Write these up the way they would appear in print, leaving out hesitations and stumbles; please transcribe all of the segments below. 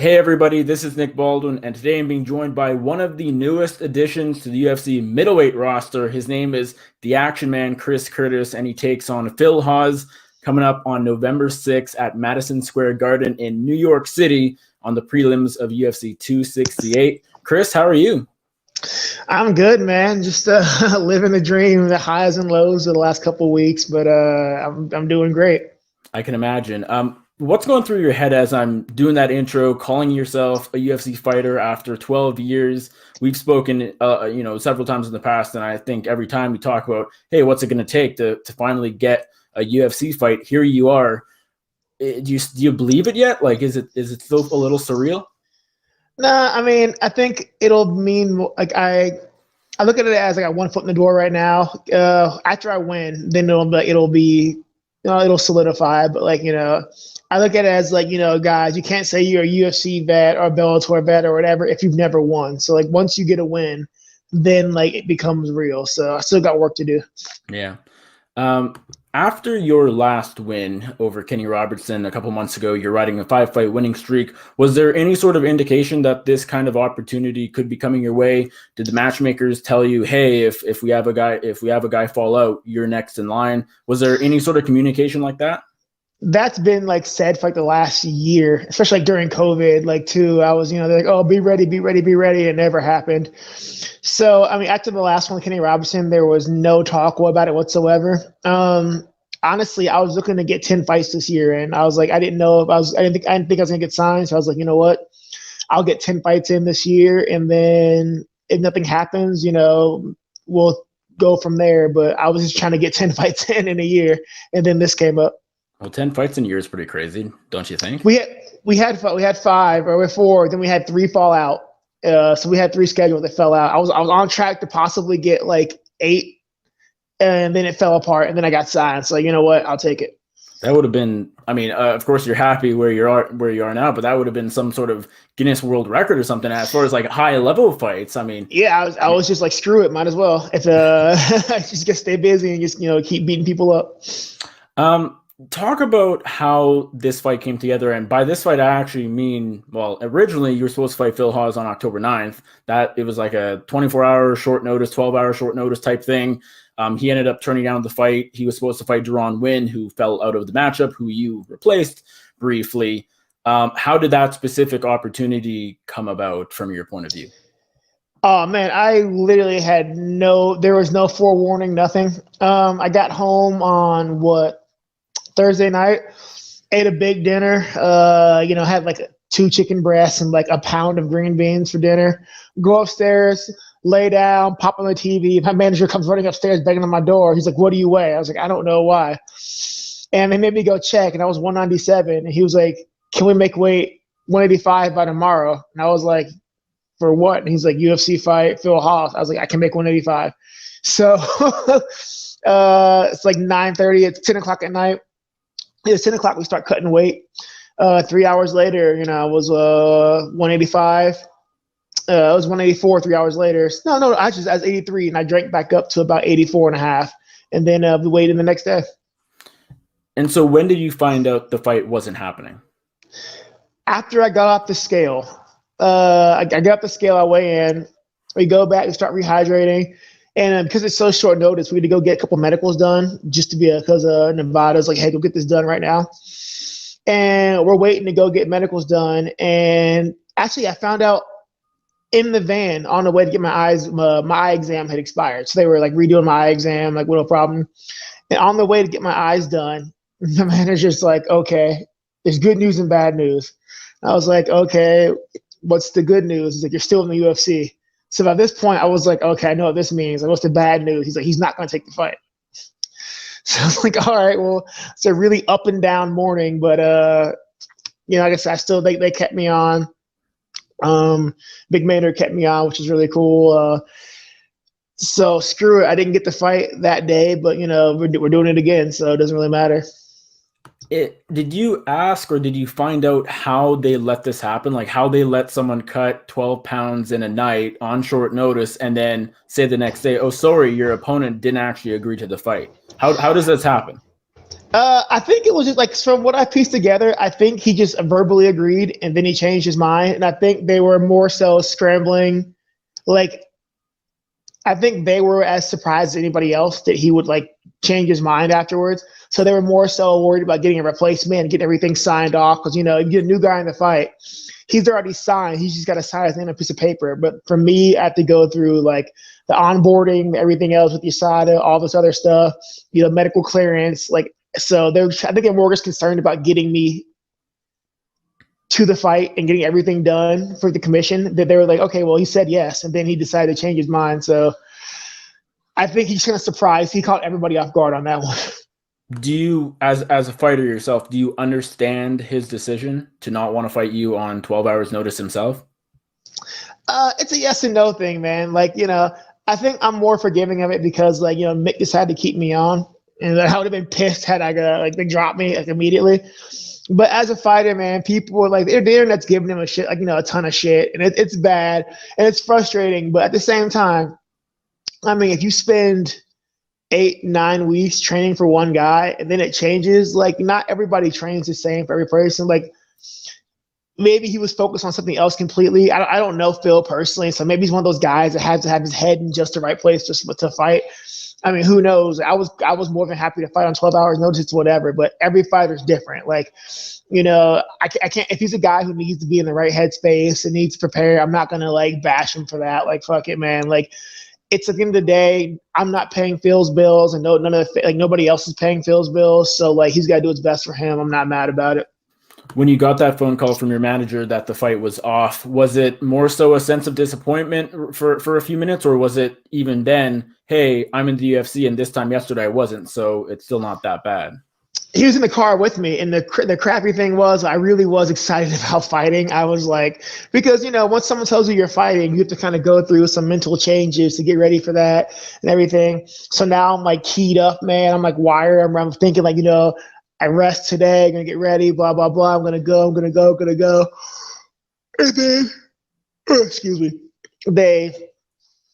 Hey everybody, this is Nick Baldwin, and today I'm being joined by one of the newest additions to the UFC middleweight roster. His name is the Action Man, Chris Curtis, and he takes on Phil Hawes coming up on November 6th at Madison Square Garden in New York City on the prelims of UFC 268. Chris, how are you? I'm good, man. Just living the dream, the highs and lows of the last couple of weeks, but I'm doing great. I can imagine. What's going through your head as I'm doing that intro, calling yourself a UFC fighter after 12 years? We've spoken, several times in the past, and I think every time we talk about, hey, what's it going to take to finally get a UFC fight? Here you are. Do you believe it yet? Like, is it still a little surreal? Nah, I mean, I think it'll mean like I look at it as I got one foot in the door right now. After I win, then it'll be it'll solidify. But I look at it as guys, you can't say you're a UFC vet or a Bellator vet or whatever if you've never won. So once you get a win, then it becomes real. So I still got work to do. Yeah. After your last win over Kenny Robertson a couple months ago, you're riding a 5-fight winning streak. Was there any sort of indication that this kind of opportunity could be coming your way? Did the matchmakers tell you, hey, if we have a guy fall out, you're next in line? Was there any sort of communication like that? That's been said for the last year, especially during COVID. Too, I was, they're like, oh, be ready, be ready, be ready. It never happened. So, I mean, after the last one, Kenny Robinson, there was no talk about it whatsoever. Honestly, I was looking to get 10 fights this year, and I was like, I didn't think I was gonna get signed. So I was like, you know what? I'll get 10 fights in this year, and then if nothing happens, we'll go from there. But I was just trying to get 10 fights in a year, and then this came up. Well, 10 fights in a year is pretty crazy, don't you think? We had 5 or 4, then we had 3 fall out. So we had 3 scheduled that fell out. I was on track to possibly get 8, and then it fell apart, and then I got signed. So you know what? I'll take it. That would have been. I mean, of course, you're happy where you are now, but that would have been some sort of Guinness World Record or something as far as high level fights. I mean, yeah, I was just screw it, might as well. If I just gonna stay busy and just keep beating people up. Talk about how this fight came together. And by this fight, I actually mean, well, originally you were supposed to fight Phil Hawes on October 9th. That it was like a 24-hour short notice, 12-hour short notice type thing. He ended up turning down the fight. He was supposed to fight Deron Winn, who fell out of the matchup, who you replaced briefly. How did that specific opportunity come about from your point of view? Oh man, I literally there was no forewarning, nothing. I got home on Thursday night, ate a big dinner, had 2 chicken breasts and a pound of green beans for dinner. Go upstairs, lay down, pop on the TV. My manager comes running upstairs, banging on my door. He's like, what do you weigh? I was like, I don't know why. And they made me go check, and I was 197. And he was like, can we make weight 185 by tomorrow? And I was like, for what? And he's like, UFC fight, Phil Hawes. I was like, I can make 185. So it's 9:30. It's 10 o'clock at night. It's 10 o'clock. We start cutting weight. 3 hours later, I was 185. I was 184 3 hours later. No, I was 83, and I drank back up to about 84 and a half. And then we weighed in the next day. And so when did you find out the fight wasn't happening? After I got off the scale. I got off the scale, I weigh in. We go back and start rehydrating. And because it's so short notice, we had to go get a couple medicals done just to because Nevada's like, hey, go get this done right now. And we're waiting to go get medicals done. And actually, I found out in the van on the way to get my eye exam had expired. So they were redoing my eye exam, no problem. And on the way to get my eyes done, the manager's like, okay, there's good news and bad news. I was like, okay, what's the good news? He's like, you're still in the UFC. So by this point, I was like, okay, I know what this means. What's the bad news? He's like, he's not going to take the fight. So I was like, all right, well, it's a really up and down morning, but I guess they kept me on. Big Maynard kept me on, which is really cool. So screw it. I didn't get the fight that day, but we're doing it again, so it doesn't really matter. Did you ask or did you find out how they let this happen? How they let someone cut 12 pounds in a night on short notice and then say the next day, oh, sorry, your opponent didn't actually agree to the fight. How does this happen? I think it was just like from what I pieced together. I think he just verbally agreed, and then he changed his mind. And I think they were more so scrambling. Like, I think they were as surprised as anybody else that he would like change his mind afterwards. So they were more so worried about getting a replacement and getting everything signed off because you get a new guy in the fight. He's already signed. He's just got to sign his name on a piece of paper. But for me, I have to go through like the onboarding, everything else with USADA, all this other stuff, medical clearance. Like, so I think they're more just concerned about getting me to the fight and getting everything done for the commission that they were like, okay, well, he said yes. And then he decided to change his mind. So I think he's kind of surprised. He caught everybody off guard on that one. Do you, as a fighter yourself, do you understand his decision to not want to fight you on 12 hours notice himself? It's a yes and no thing, man. Like, I think I'm more forgiving of it because like, Mick just had to keep me on. And I would have been pissed had I they dropped me like immediately. But as a fighter, man, people were like, the internet's giving him a shit, like, a ton of shit. And it's bad and it's frustrating. But at the same time, I mean, if you spend 8-9 weeks training for one guy and then it changes, like not everybody trains the same for every person. Like maybe he was focused on something else completely. I don't know Phil personally. So maybe he's one of those guys that has to have his head in just the right place just to fight. I mean, who knows? I was more than happy to fight on 12 hours notice, whatever, but every fighter's different. Like, I can't, if he's a guy who needs to be in the right headspace and needs to prepare, I'm not going to like bash him for that. Like, fuck it, man. Like, it's at the end of the day, I'm not paying Phil's bills and nobody else is paying Phil's bills. So like, he's got to do what's best for him. I'm not mad about it. When you got that phone call from your manager that the fight was off, was it more so a sense of disappointment for a few minutes, or was it even then, hey, I'm in the UFC and this time yesterday I wasn't, so it's still not that bad? He was in the car with me, and the crappy thing was I really was excited about fighting. I was like, because, once someone tells you you're fighting, you have to kind of go through some mental changes to get ready for that and everything. So now I'm like keyed up, man. I'm like wired. I'm thinking like, I rest today, I'm going to get ready, blah, blah, blah. I'm going to go. And then, excuse me, they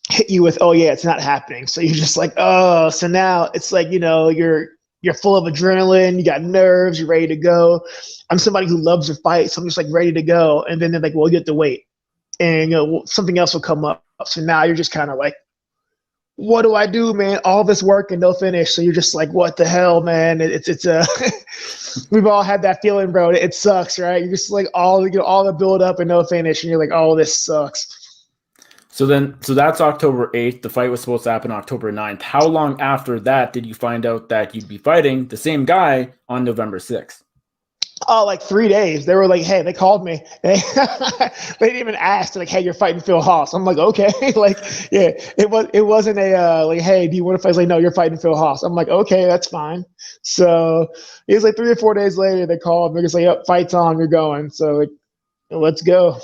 hit you with, oh, yeah, it's not happening. So you're just like, oh, so now it's like, you're full of adrenaline, you got nerves, you're ready to go. I'm somebody who loves to fight, so I'm just like ready to go. And then they're like, well, you have to wait. And, something else will come up. So now you're just kind of like, what do I do, man? All this work and no finish. So you're just like, what the hell, man? We've all had that feeling, bro. It sucks, right? You're just like all the build up and no finish, and you're like, oh, this sucks. So that's October 8th. The fight was supposed to happen October 9th. How long after that did you find out that you'd be fighting the same guy on November 6th? Oh, like 3 days. They were like, hey, they called me. They didn't even ask. They're like, hey, you're fighting Phil Hawes. I'm like, okay. Like, yeah, it wasn't a like, hey, do you want to fight? It's like, no, you're fighting Phil Hawes. I'm like, okay, that's fine. So it was like 3 or 4 days later, they called me. They're just like, yep, fight's on, you're going. So like, let's go.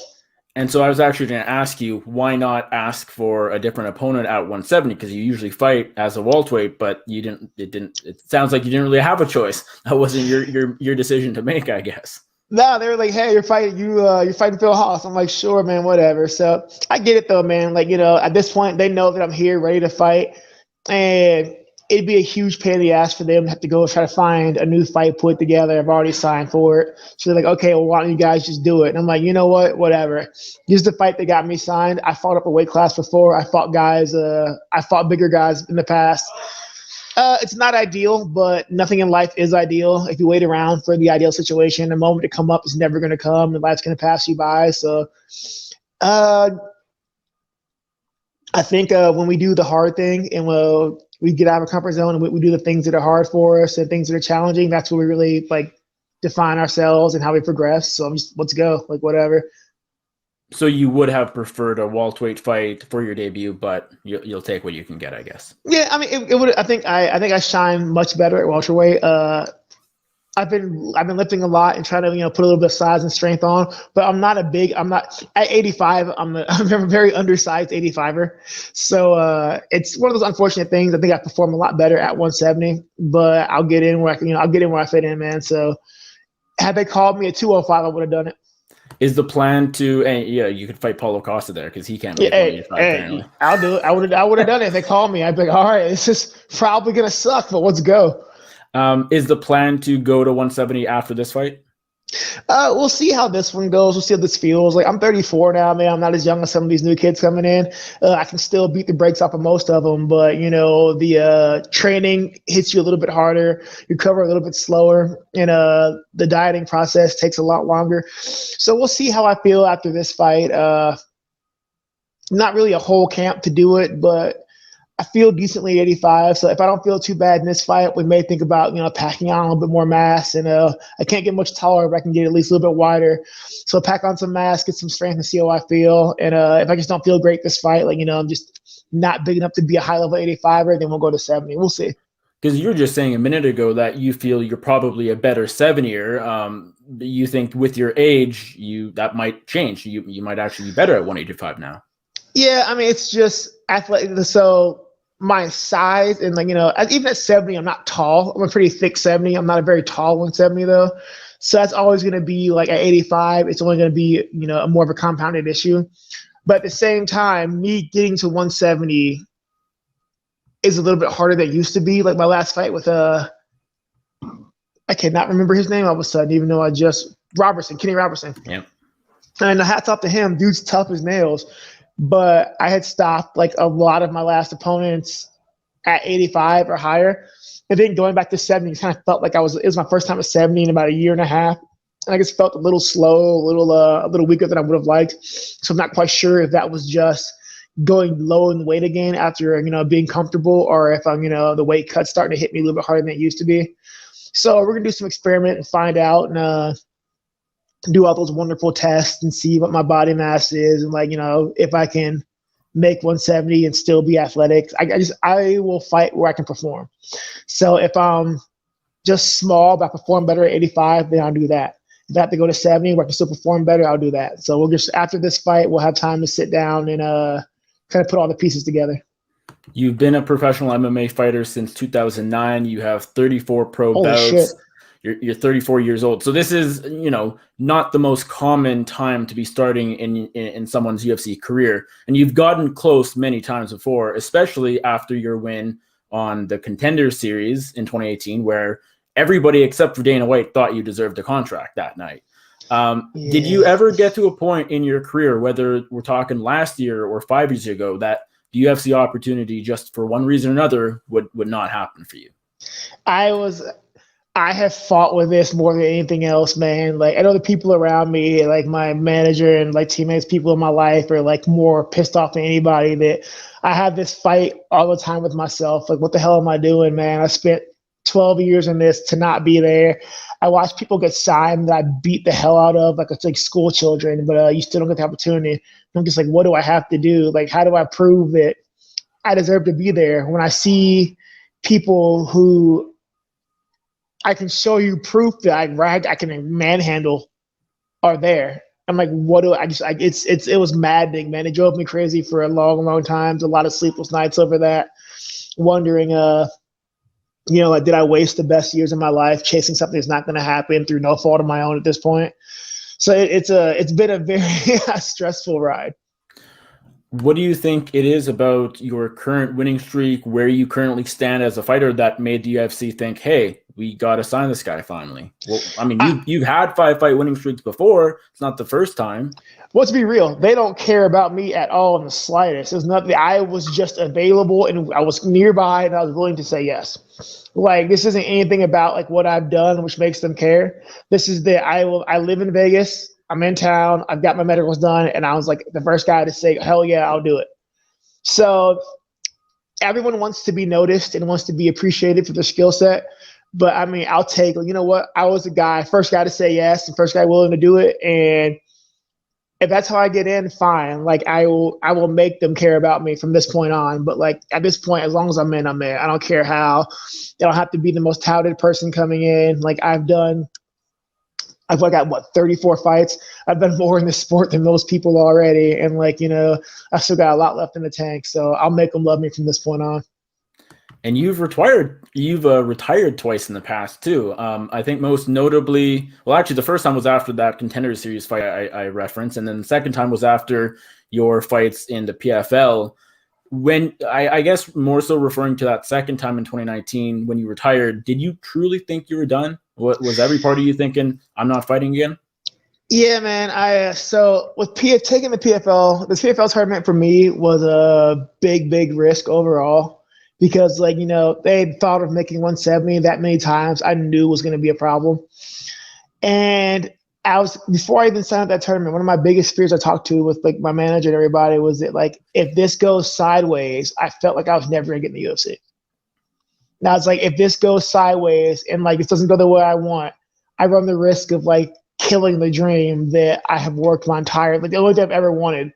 And so I was actually going to ask you, why not ask for a different opponent at 170? Because you usually fight as a welterweight, but you didn't. It sounds like you didn't really have a choice. That wasn't your decision to make, I guess. No, they were like, hey, you're fighting Phil Hawes. I'm like, sure, man, whatever. So I get it though, man. Like, at this point, they know that I'm here, ready to fight, and it'd be a huge pain in the ass for them to have to go try to find a new fight put together. I've already signed for it. So they're like, okay, well, why don't you guys just do it? And I'm like, you know what? Whatever. This is the fight that got me signed. I fought up a weight class before. I fought bigger guys in the past. It's not ideal, but nothing in life is ideal. If you wait around for the ideal situation, the moment to come up is never going to come. And life's going to pass you by. So I think when we do the hard thing and we get out of our comfort zone and we do the things that are hard for us and things that are challenging, that's where we really like define ourselves and how we progress. So let's go, like whatever. So you would have preferred a welterweight fight for your debut, but you'll take what you can get, I guess. Yeah, I mean, it would. I think I shine much better at welterweight. I've been lifting a lot and trying to put a little bit of size and strength on, but I'm not at 85. I'm a very undersized 85er, so it's one of those unfortunate things. I think I perform a lot better at 170, but I'll get in where I'll get in where I fit in, man. So had they called me at 205, I would have done it. Is the plan to? You could fight Paulo Costa there because he can't. Hey, I'll do it. I would have done it if they called me. I'd be like, all right, this is probably gonna suck, but let's go. Is the plan to go to 170 after this fight? We'll see how this one goes. We'll see how this feels. Like, I'm 34 now, man. I'm not as young as some of these new kids coming in. I can still beat the brakes off of most of them, but the training hits you a little bit harder. You recover a little bit slower, and the dieting process takes a lot longer. So we'll see how I feel after this fight. Not really a whole camp to do it, but I feel decently 85. So if I don't feel too bad in this fight, we may think about, packing on a little bit more mass. And I can't get much taller, but I can get at least a little bit wider. So pack on some mass, get some strength, and see how I feel. And if I just don't feel great this fight, I'm just not big enough to be a high-level 85er, then we'll go to 70. We'll see. Because you were just saying a minute ago that you feel you're probably a better 70er. You think with your age, that might change. You might actually be better at 185 now. Yeah, I mean, it's just athletic. So my size and even at 70, I'm not tall. I'm a pretty thick 70. I'm not a very tall 170 though. So that's always going to be like at 85. It's only going to be, a more of a compounded issue. But at the same time, me getting to 170 is a little bit harder than it used to be. Like my last fight with I cannot remember his name all of a sudden, even though Kenny Robertson. Yeah. And the hats off to him. Dude's tough as nails. But I had stopped like a lot of my last opponents at 85 or higher. And then going back to 70, kind of felt like it was my first time at 70 in about a year and a half. And I just felt a little slow, a little weaker than I would have liked. So I'm not quite sure if that was just going low in weight again after, being comfortable, or if I'm, the weight cut's starting to hit me a little bit harder than it used to be. So we're going to do some experiment and find out, and do all those wonderful tests and see what my body mass is, and if I can make 170 and still be athletic. I will fight where I can perform. So if I'm just small but I perform better at 85, then I'll do that. If I have to go to 70 where I can still perform better, I'll do that. So after this fight, we'll have time to sit down and kind of put all the pieces together. You've been a professional MMA fighter since 2009. You have 34 pro Holy bouts. Shit. You're 34 years old. So this is, not the most common time to be starting in someone's UFC career. And you've gotten close many times before, especially after your win on the Contender Series in 2018, where everybody except for Dana White thought you deserved a contract that night. Did you ever get to a point in your career, whether we're talking last year or 5 years ago, that the UFC opportunity just for one reason or another would not happen for you? I have fought with this more than anything else, man. Like, I know the people around me, like my manager and like teammates, people in my life are like more pissed off than anybody that I have this fight all the time with myself. Like, what the hell am I doing, man? I spent 12 years in this to not be there. I watch people get signed that I beat the hell out of, like it's like school children, but you still don't get the opportunity. I'm just like, what do I have to do? Like, how do I prove that I deserve to be there? When I see people who I can show you proof that I can manhandle are there. I'm like, what do it was maddening, man. It drove me crazy for a long, long time. A lot of sleepless nights over that, wondering, did I waste the best years of my life chasing something that's not going to happen through no fault of my own at this point? So it's been a very stressful ride. What do you think it is about your current winning streak, where you currently stand as a fighter, that made the UFC think, hey, we got to sign this guy finally? Well, I mean, you've had 5-fight winning streaks before. It's not the first time. Well, to be real, they don't care about me at all in the slightest. There's nothing. I was just available and I was nearby and I was willing to say yes. Like, this isn't anything about like what I've done which makes them care. This is that I live in Vegas. I'm in town. I've got my medicals done, and I was like the first guy to say, hell yeah, I'll do it. So everyone wants to be noticed and wants to be appreciated for their skill set. But I mean, I'll take, you know what? I was the first guy to say yes, and first guy willing to do it. And if that's how I get in, fine. Like, I will make them care about me from this point on. But like at this point, as long as I'm in, I'm in. I don't care how. I don't have to be the most touted person coming in. Like, I've got 34 fights. I've done more in this sport than most people already. And like, I still got a lot left in the tank. So I'll make them love me from this point on. And you've retired twice in the past too. I think most notably, well, actually the first time was after that Contender Series fight I referenced. And then the second time was after your fights in the PFL. when I guess more so referring to that second time in 2019 when you retired, did you truly think you were done? What was every part of you thinking, I'm not fighting again? Yeah, man. So with taking the PFL tournament for me was a big risk overall because, like, they thought of making 170 that many times. I knew it was going to be a problem. And before I even signed up that tournament, one of my biggest fears I talked to with like my manager and everybody was that, like, if this goes sideways, I felt like I was never gonna get in the UFC. Now it's like, if this goes sideways and like it doesn't go the way I want, I run the risk of like killing the dream that I have worked my entire, like, the only thing I've ever wanted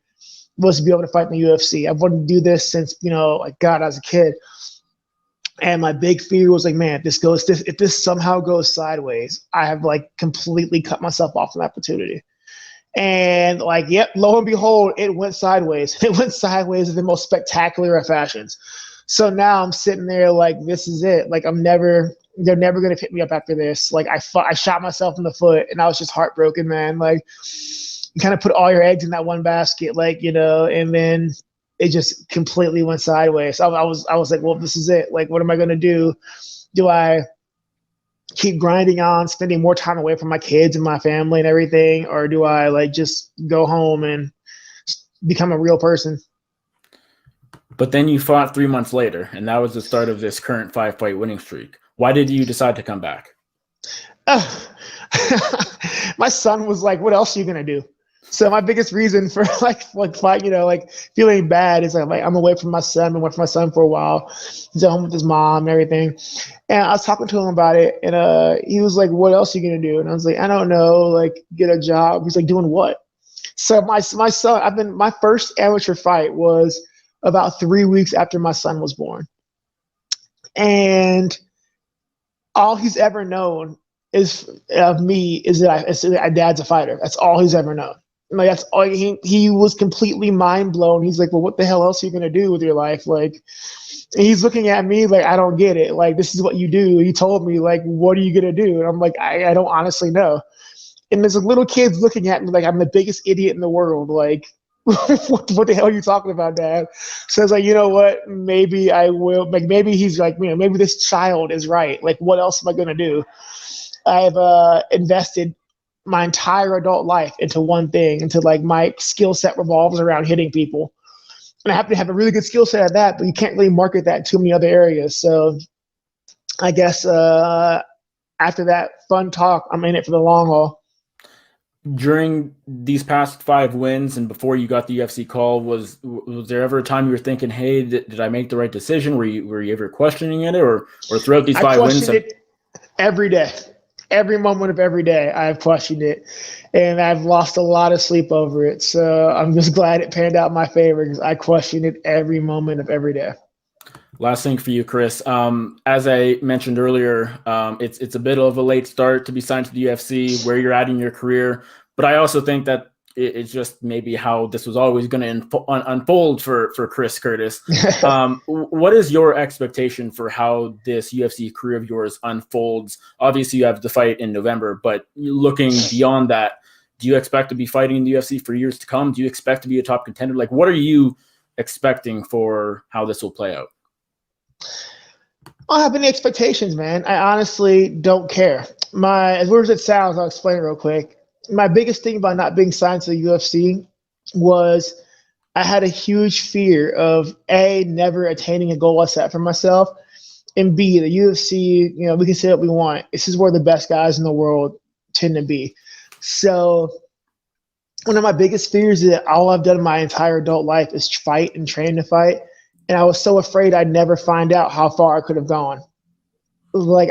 was to be able to fight in the UFC. I've wanted to do this since, like, God, as a kid. And my big fear was like, man, if this somehow goes sideways, I have like completely cut myself off from the opportunity. And like, yep, lo and behold, it went sideways. It went sideways in the most spectacular of fashions. So now I'm sitting there like, this is it. Like, they're never going to pick me up after this. Like, I shot myself in the foot and I was just heartbroken, man. Like, you kind of put all your eggs in that one basket, like, and then it just completely went sideways. So I was like, well, this is it. Like, what am I going to do? Do I keep grinding on, spending more time away from my kids and my family and everything? Or do I like just go home and become a real person? But then you fought 3 months later, and that was the start of this current 5-fight winning streak. Why did you decide to come back? My son was like, what else are you going to do? So my biggest reason for like feeling bad is like I'm away from my son. I've been away from my son for a while. He's at home with his mom and everything. And I was talking to him about it, and he was like, "What else are you gonna do?" And I was like, "I don't know. Like, get a job." He's like, "Doing what?" So my son, my first amateur fight was about 3 weeks after my son was born, and all he's ever known is of me is that dad's a fighter. That's all he's ever known. Like, that's all he was completely mind blown. He's like, well, what the hell else are you gonna do with your life? Like, and he's looking at me like, I don't get it. Like, this is what you do. He told me, like, what are you gonna do? And I'm like, I don't honestly know. And there's little kids looking at me like I'm the biggest idiot in the world. Like, what the hell are you talking about, Dad? So I was like, you know what? Maybe I will. Like, maybe he's like, maybe this child is right. Like, what else am I gonna do? I've invested my entire adult life into one thing, into like my skill set revolves around hitting people. And I happen to have a really good skill set at that, but you can't really market that in too many other areas. So I guess after that fun talk, I'm in it for the long haul. During these past 5 wins and before you got the UFC call, was there ever a time you were thinking, hey, did I make the right decision? Were you ever questioning it, or throughout these 5 wins? I questioned it every day. Every moment of every day, I've questioned it, and I've lost a lot of sleep over it. So I'm just glad it panned out in my favor because I question it every moment of every day. Last thing for you, Chris. As I mentioned earlier, it's a bit of a late start to be signed to the UFC, where you're at in your career. But I also think that it's just maybe how this was always going to unfold for Chris Curtis. What is your expectation for how this UFC career of yours unfolds? Obviously, you have the fight in November, but looking beyond that, do you expect to be fighting in the UFC for years to come? Do you expect to be a top contender? Like, what are you expecting for how this will play out? I don't have any expectations, man. I honestly don't care. As weird as it sounds, I'll explain it real quick. My biggest thing about not being signed to the UFC was I had a huge fear of A, never attaining a goal I set for myself, and B, the UFC, we can say what we want. This is where the best guys in the world tend to be. So one of my biggest fears is that all I've done my entire adult life is fight and train to fight. And I was so afraid I'd never find out how far I could have gone. Like,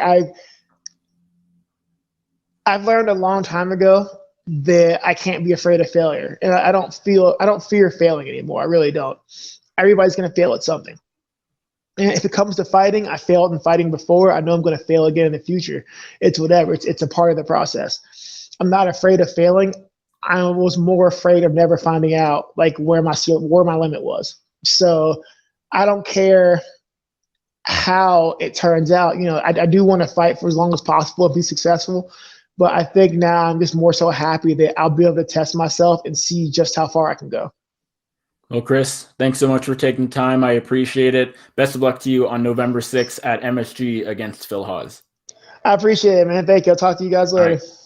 I've learned a long time ago that I can't be afraid of failure. And I don't fear failing anymore. I really don't. Everybody's going to fail at something. And if it comes to fighting, I failed in fighting before. I know I'm going to fail again in the future. It's whatever. It's a part of the process. I'm not afraid of failing. I was more afraid of never finding out like where my limit was. So I don't care how it turns out. I do want to fight for as long as possible and be successful. But I think now I'm just more so happy that I'll be able to test myself and see just how far I can go. Well, Chris, thanks so much for taking time. I appreciate it. Best of luck to you on November 6th at MSG against Phil Hawes. I appreciate it, man. Thank you. I'll talk to you guys later. All right.